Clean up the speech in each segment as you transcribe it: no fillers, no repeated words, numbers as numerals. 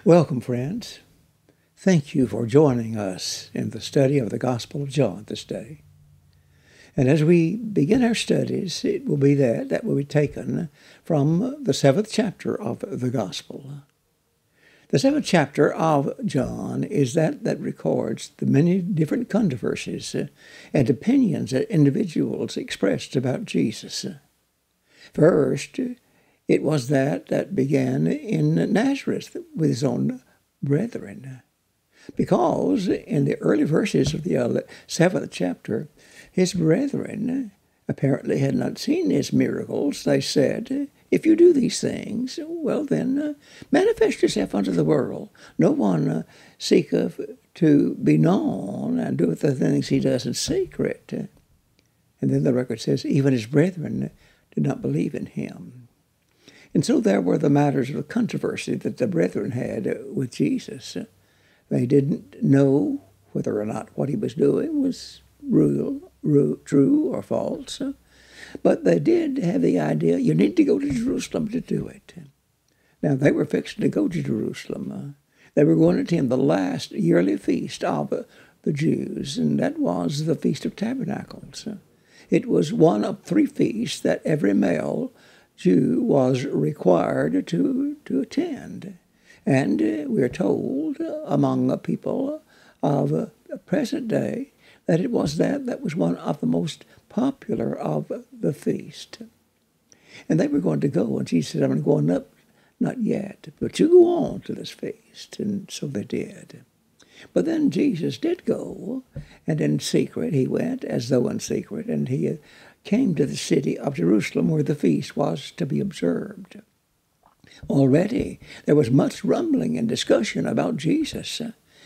Welcome, friends. Thank you for joining us in the study of the Gospel of John this day. And as we begin our studies, it will be that will be taken from the 7th chapter of the Gospel. The 7th chapter of John is that records the many different controversies and opinions that individuals expressed about Jesus. First, it was that began in Nazareth with his own brethren. Because in the early verses of the 7th chapter, his brethren apparently had not seen his miracles. They said, if you do these things, well then, manifest yourself unto the world. No one seeketh to be known, and doeth the things he does in secret. And then the record says, even his brethren did not believe in him. And so there were the matters of controversy that the brethren had with Jesus. They didn't know whether or not what he was doing was true or false. But they did have the idea, you need to go to Jerusalem to do it. Now, they were fixing to go to Jerusalem. They were going to attend the last yearly feast of the Jews, and that was the Feast of Tabernacles. It was one of 3 feasts that every male Jew was required to attend. And we are told among the people of the present day that it was that was one of the most popular of the feast. And they were going to go, and Jesus said, I'm going up, not yet, but you go on to this feast. And so they did. But then Jesus did go, and in secret he went, as though in secret, and he came to the city of Jerusalem where the feast was to be observed. Already there was much rumbling and discussion about Jesus.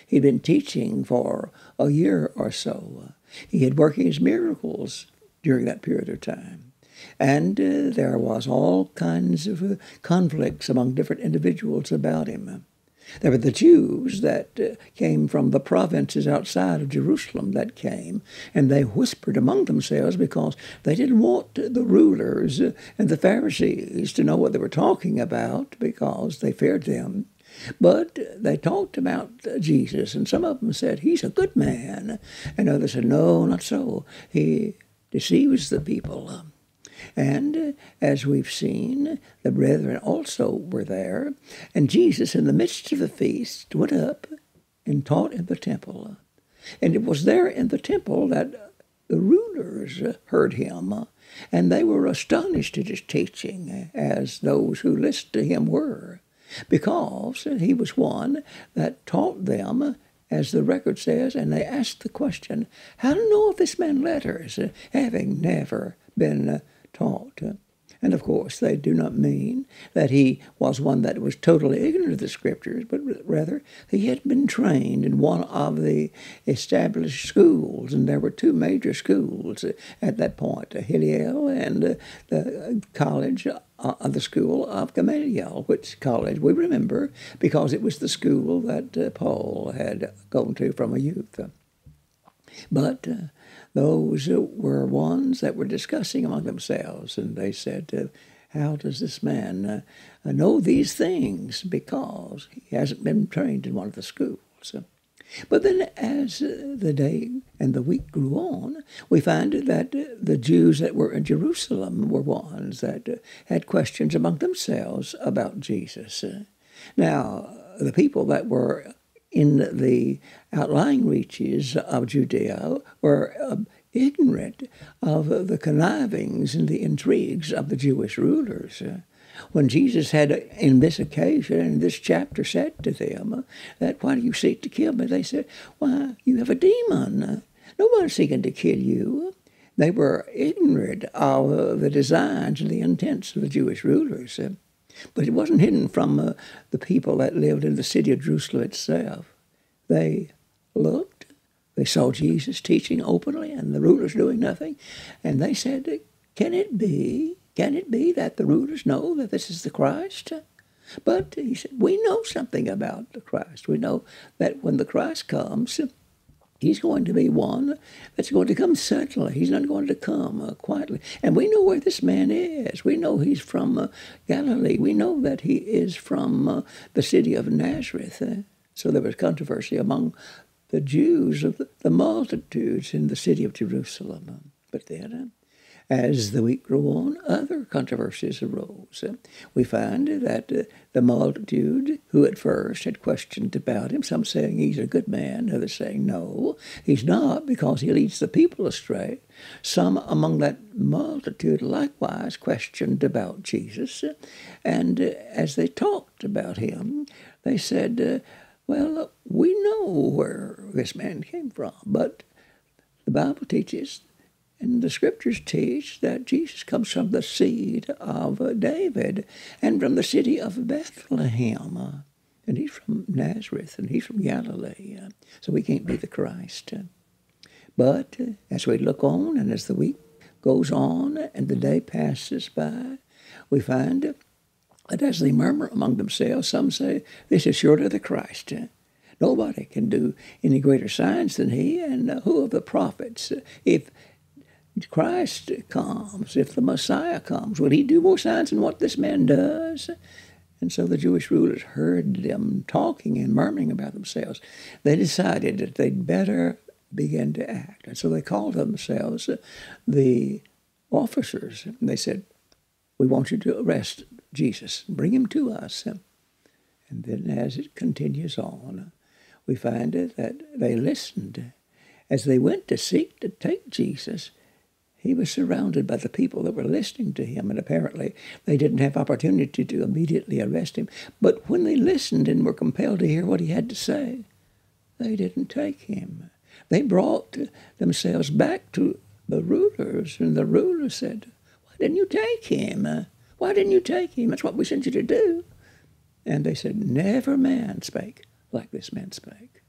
He'd been teaching for a year or so. He had working his miracles during that period of time. And there was all kinds of conflicts among different individuals about him. There were the Jews that came from the provinces outside of Jerusalem that came, and they whispered among themselves because they didn't want the rulers and the Pharisees to know what they were talking about because they feared them. But they talked about Jesus, and some of them said, he's a good man. And others said, no, not so. He deceives the people. And as we've seen, the brethren also were there. And Jesus, in the midst of the feast, went up and taught in the temple. And it was there in the temple that the rulers heard him. And they were astonished at his teaching, as those who listened to him were. Because he was one that taught them, as the record says, and they asked the question, how to know if this man letters, having never been taught. And of course, they do not mean that he was one that was totally ignorant of the Scriptures, but rather he had been trained in one of the established schools, and there were 2 major schools at that point, Hillel and the college of the school of Gamaliel, which college we remember because it was the school that Paul had gone to from a youth. But those were ones that were discussing among themselves, and they said, how does this man know these things? Because he hasn't been trained in one of the schools. But then as the day and the week grew on, we find that the Jews that were in Jerusalem were ones that had questions among themselves about Jesus. Now, the people that were in the outlying reaches of Judea were ignorant of the connivings and the intrigues of the Jewish rulers. When Jesus had, in this occasion, in this chapter, said to them that, why do you seek to kill me? They said, why, you have a demon. No one's seeking to kill you. They were ignorant of the designs and the intents of the Jewish rulers. But it wasn't hidden from the people that lived in the city of Jerusalem itself. They looked, they saw Jesus teaching openly and the rulers doing nothing, and they said, can it be that the rulers know that this is the Christ? But he said, we know something about the Christ. We know that when the Christ comes, He's going to be one that's going to come suddenly. He's not going to come quietly. And we know where this man is. We know he's from Galilee. We know that he is from the city of Nazareth. So there was controversy among the Jews of the multitudes in the city of Jerusalem. But then, as the week grew on, other controversies arose. We find that the multitude, who at first had questioned about him, some saying he's a good man, others saying no, he's not because he leads the people astray. Some among that multitude likewise questioned about Jesus. And as they talked about him, they said, well, we know where this man came from, but the Bible teaches and the Scriptures teach that Jesus comes from the seed of David and from the city of Bethlehem. And he's from Nazareth and he's from Galilee. So he can't be the Christ. But as we look on and as the week goes on and the day passes by, we find that as they murmur among themselves, some say, this is surely the Christ. Nobody can do any greater signs than he. And who of the prophets, if Christ comes, if the Messiah comes, will he do more signs than what this man does? And so the Jewish rulers heard them talking and murmuring about themselves. They decided that they'd better begin to act. And so they called themselves the officers. And they said, we want you to arrest Jesus. Bring him to us. And then as it continues on, we find that they listened. As they went to seek to take Jesus, he was surrounded by the people that were listening to him, and apparently they didn't have opportunity to immediately arrest him. But when they listened and were compelled to hear what he had to say, they didn't take him. They brought themselves back to the rulers, and the rulers said, why didn't you take him? Why didn't you take him? That's what we sent you to do. And they said, never man spake like this man spake.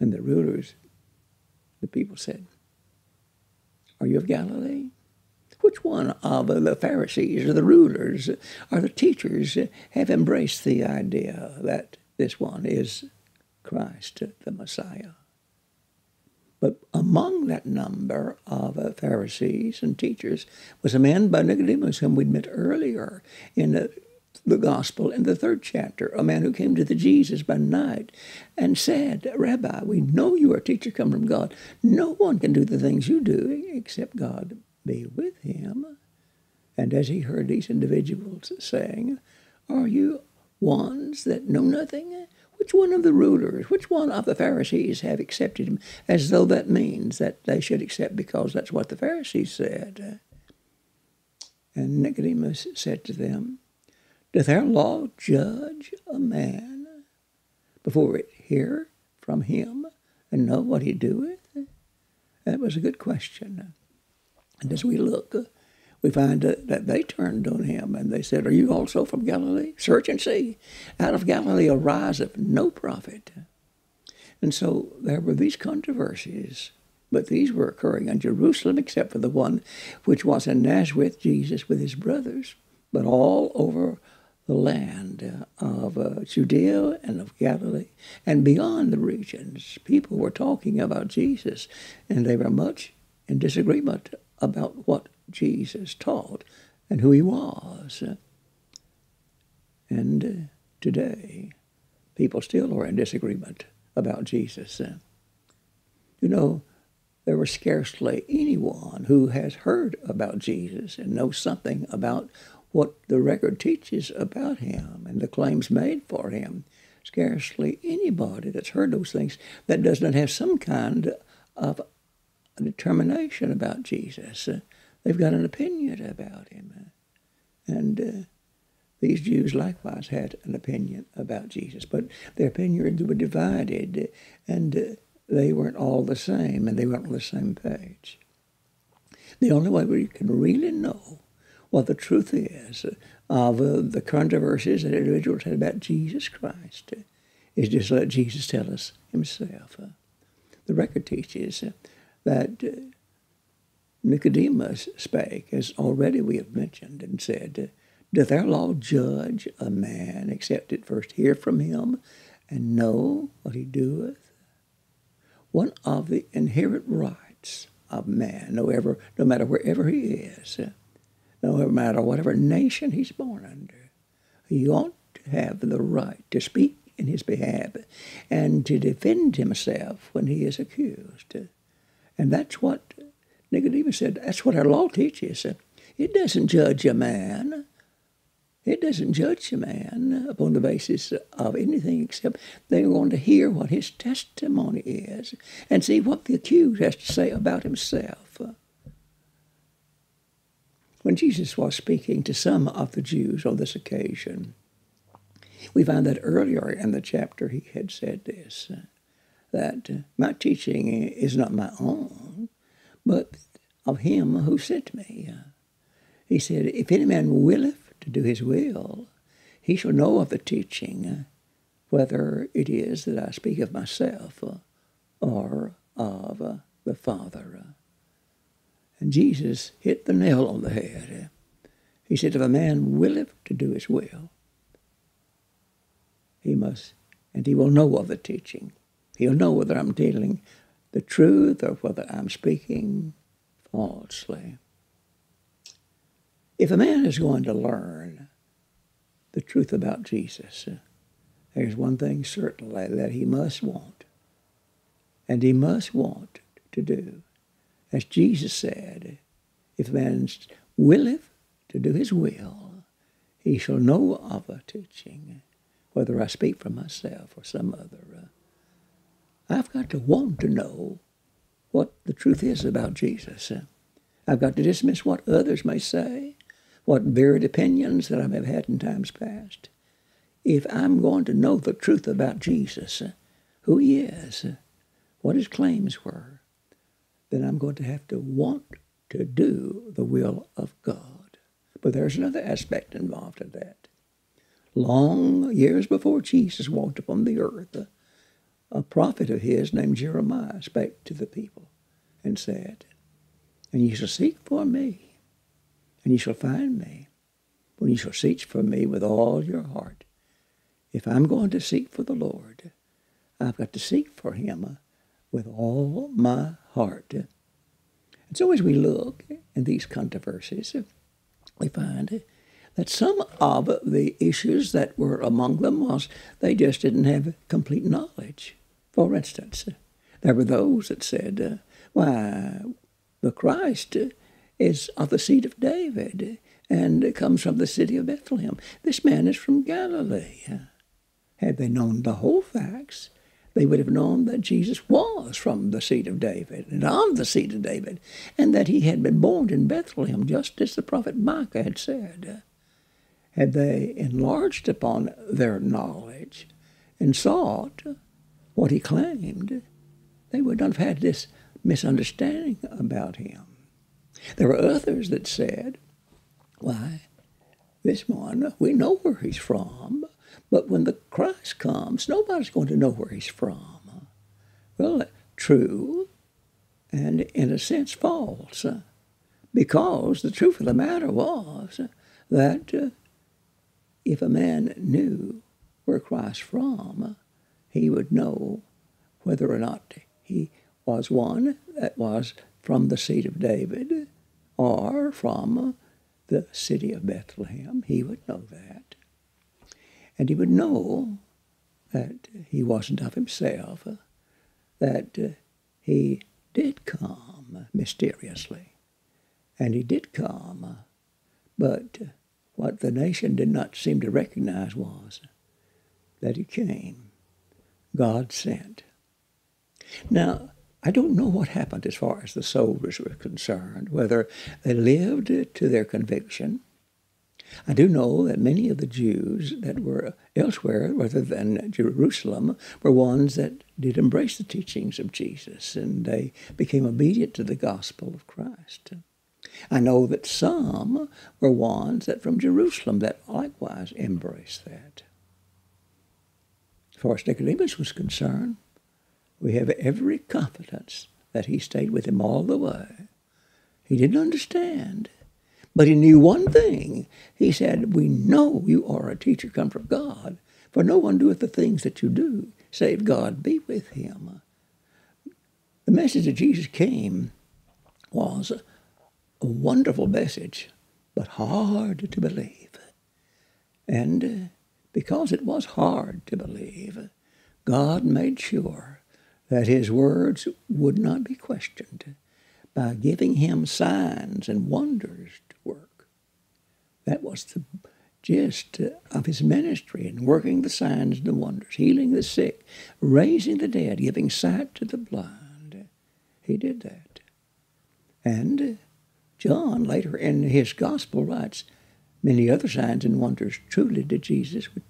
And the rulers, the people said, are you of Galilee? Which one of the Pharisees or the rulers or the teachers have embraced the idea that this one is Christ, the Messiah? But among that number of Pharisees and teachers was a man by Nicodemus, whom we'd met earlier in the Gospel in the 3rd chapter, a man who came to the Jesus by night and said, Rabbi, we know you are a teacher come from God. No one can do the things you do except God be with him. And as he heard these individuals saying, are you ones that know nothing? Which one of the rulers, which one of the Pharisees have accepted him, as though that means that they should accept because that's what the Pharisees said? And Nicodemus said to them, doth our law judge a man before it hear from him and know what he doeth? That was a good question. And as we look, we find that they turned on him and they said, are you also from Galilee? Search and see. Out of Galilee ariseth no prophet. And so there were these controversies, but these were occurring in Jerusalem except for the one which was in Nazareth, Jesus with his brothers, but all over the land of Judea and of Galilee and beyond the regions. People were talking about Jesus, and they were much in disagreement about what Jesus taught and who he was. And today, people still are in disagreement about Jesus. You know, there was scarcely anyone who has heard about Jesus and knows something about what the record teaches about him and the claims made for him. Scarcely anybody that's heard those things that does not have some kind of a determination about Jesus. They've got an opinion about him. And these Jews likewise had an opinion about Jesus, but their opinions were divided, and they weren't all the same, and they weren't on the same page. The only way we can really know what the truth is of the controversies that individuals had about Jesus Christ is just let Jesus tell us himself. The record teaches that Nicodemus spake, as already we have mentioned, and said, doth our law judge a man except it first hear from him and know what he doeth? one of the inherent rights of man, no matter wherever he is, no matter whatever nation he's born under. He ought to have the right to speak in his behalf and to defend himself when he is accused. And that's what Nicodemus said. That's what our law teaches. It doesn't judge a man. It doesn't judge a man upon the basis of anything except they're going to hear what his testimony is and see what the accused has to say about himself. When Jesus was speaking to some of the Jews on this occasion, we find that earlier in the chapter he had said this, that my teaching is not my own, but of him who sent me. He said, if any man willeth to do his will, he shall know of the teaching, whether it is that I speak of myself or of the Father. And Jesus hit the nail on the head. He said, if a man willeth to do his will, he must, and he will know of the teaching. He'll know whether I'm telling the truth or whether I'm speaking falsely. If a man is going to learn the truth about Jesus, there's one thing certainly that he must want, and he must want to do. As Jesus said, if a man willeth to do his will, he shall know of the teaching, whether I speak for myself or some other. I've got to want to know what the truth is about Jesus. I've got to dismiss what others may say, what varied opinions that I may have had in times past. If I'm going to know the truth about Jesus, who he is, what his claims were, then I'm going to have to want to do the will of God. But there's another aspect involved in that. Long years before Jesus walked upon the earth, a prophet of his named Jeremiah spake to the people and said, and ye shall seek for me, and ye shall find me, when ye shall seek for me with all your heart. If I'm going to seek for the Lord, I've got to seek for him with all my heart. And so as we look in these controversies, we find that some of the issues that were among them was they just didn't have complete knowledge. For instance, there were those that said, why, the Christ is of the seed of David and comes from the city of Bethlehem. This man is from Galilee. Had they known the whole facts, they would have known that Jesus was from the seed of David and of the seed of David, and that he had been born in Bethlehem, just as the prophet Micah had said. Had they enlarged upon their knowledge and sought what he claimed, they would not have had this misunderstanding about him. There were others that said, why, this one, we know where he's from, but when the Christ comes, nobody's going to know where he's from. Well, true, and in a sense false, because the truth of the matter was that if a man knew where Christ from, he would know whether or not he was one that was from the seed of David or from the city of Bethlehem. He would know that. And he would know that he wasn't of himself, that he did come mysteriously. And he did come, but what the nation did not seem to recognize was that he came, God sent. Now, I don't know what happened as far as the soldiers were concerned, whether they lived to their conviction. I do know that many of the Jews that were elsewhere, rather than Jerusalem, were ones that did embrace the teachings of Jesus, and they became obedient to the gospel of Christ. I know that some were ones that from Jerusalem that likewise embraced that. As far as Nicodemus was concerned, we have every confidence that he stayed with him all the way. He didn't understand, but he knew one thing. He said, we know you are a teacher come from God, for no one doeth the things that you do, save God be with him. The message that Jesus came was a wonderful message, but hard to believe. And because it was hard to believe, God made sure that his words would not be questioned by giving him signs and wonders to work. That was the gist of his ministry, and working the signs and the wonders, healing the sick, raising the dead, giving sight to the blind. He did that. And John later in his gospel writes, many other signs and wonders truly did Jesus, which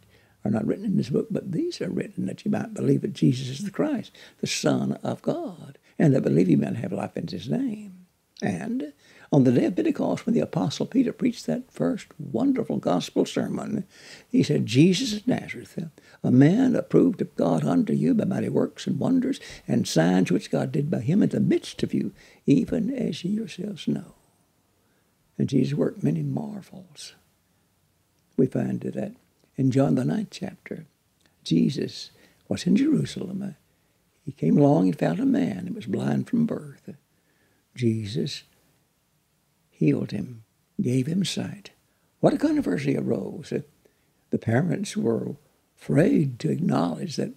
are not written in this book, but these are written that you might believe that Jesus is the Christ, the Son of God, and that believe you might have life in his name. And on the day of Pentecost, when the Apostle Peter preached that first wonderful gospel sermon, he said, Jesus of Nazareth, a man approved of God unto you by mighty works and wonders and signs which God did by him in the midst of you, even as ye yourselves know. And Jesus worked many marvels. We find that in John the 9th chapter, Jesus was in Jerusalem. He came along and found a man that was blind from birth. Jesus healed him, gave him sight. What a controversy arose. The parents were afraid to acknowledge that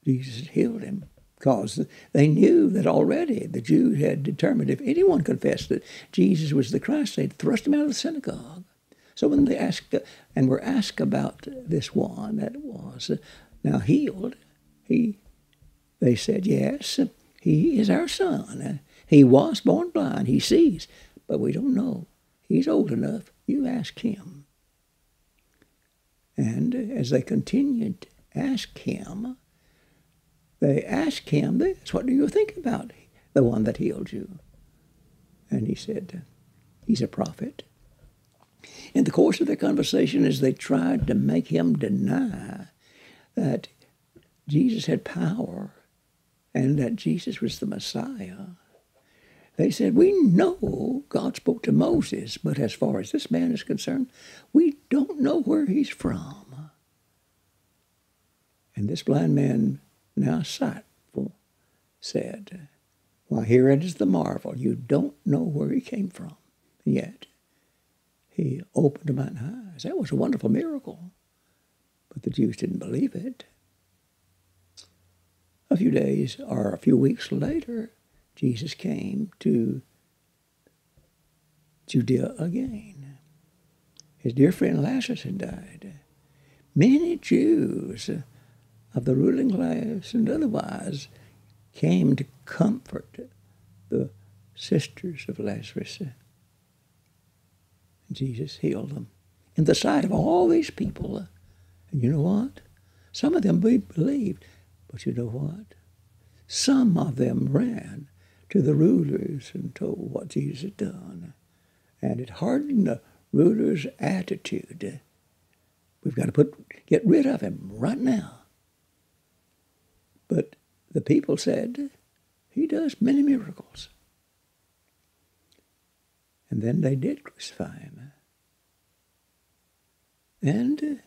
Jesus had healed him, because they knew that already the Jews had determined if anyone confessed that Jesus was the Christ, they'd thrust him out of the synagogue. So when they asked and were asked about this one that was now healed, they said, yes, he is our son. He was born blind. He sees, but we don't know. He's old enough. You ask him. And as they continued to ask him, they asked him this, what do you think about the one that healed you? And he said, he's a prophet. In the course of their conversation, as they tried to make him deny that Jesus had power and that Jesus was the Messiah, they said, we know God spoke to Moses, but as far as this man is concerned, we don't know where he's from. And this blind man, now sightful, said, well, here it is the marvel. You don't know where he came from. And yet, he opened mine eyes. That was a wonderful miracle. But the Jews didn't believe it. A few days or a few weeks later, Jesus came to Judea again. His dear friend Lazarus had died. Many Jews of the ruling class and otherwise came to comfort the sisters of Lazarus. And Jesus healed them in the sight of all these people. And you know what? Some of them believed, but you know what? Some of them ran to the rulers and told what Jesus had done. And it hardened the rulers' attitude. We've got to get rid of him right now. But the people said, he does many miracles. And then they did crucify him. And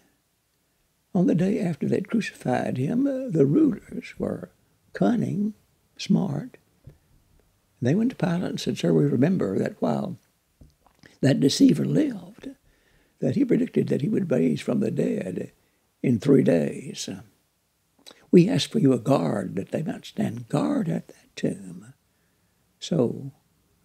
on the day after they'd crucified him, the rulers were cunning, smart. They went to Pilate and said, sir, we remember that while that deceiver lived, that he predicted that he would raise from the dead in 3 days. We ask for you a guard, that they might stand guard at that tomb, so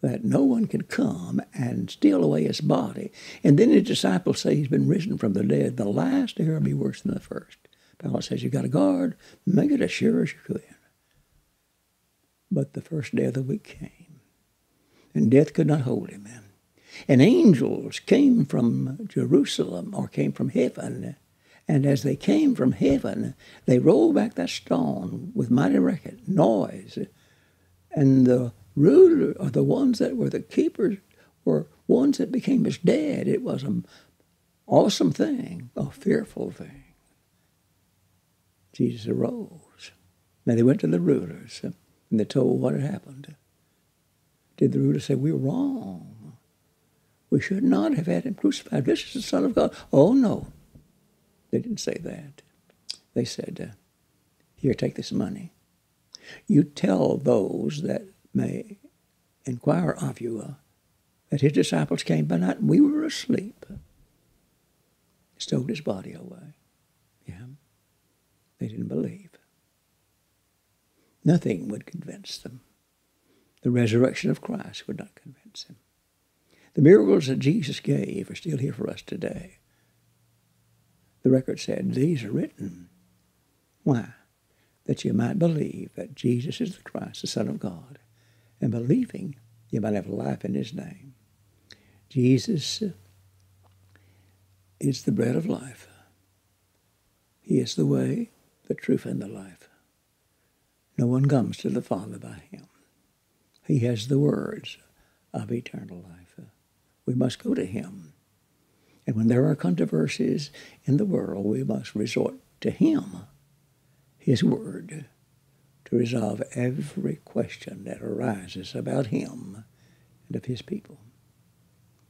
that no one can come and steal away his body. And then his disciples say he's been risen from the dead. The last error will be worse than the first. Pilate says, you got a guard, make it as sure as you can. But the first day of the week came, and death could not hold him. And angels came from Jerusalem, or came from heaven, and as they came from heaven, they rolled back that stone with mighty racket, noise. And the ruler, or the ones that were the keepers, were ones that became as dead. It was an awesome thing, a fearful thing. Jesus arose. Now they went to the rulers, and they told what had happened. Did the rulers say, we're wrong? We should not have had him crucified. This is the Son of God. Oh, no. They didn't say that. They said, here, take this money. You tell those that may inquire of you that his disciples came by night and we were asleep, stowed his body away. Yeah, they didn't believe. Nothing would convince them. The resurrection of Christ would not convince them. The miracles that Jesus gave are still here for us today. The record said, these are written. Why? That you might believe that Jesus is the Christ, the Son of God. And believing, you might have life in his name. Jesus is the bread of life. He is the way, the truth, and the life. No one comes to the Father by him. He has the words of eternal life. We must go to him. And when there are controversies in the world, we must resort to him, his word, to resolve every question that arises about him and of his people.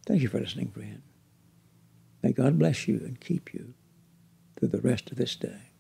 Thank you for listening, friend. May God bless you and keep you through the rest of this day.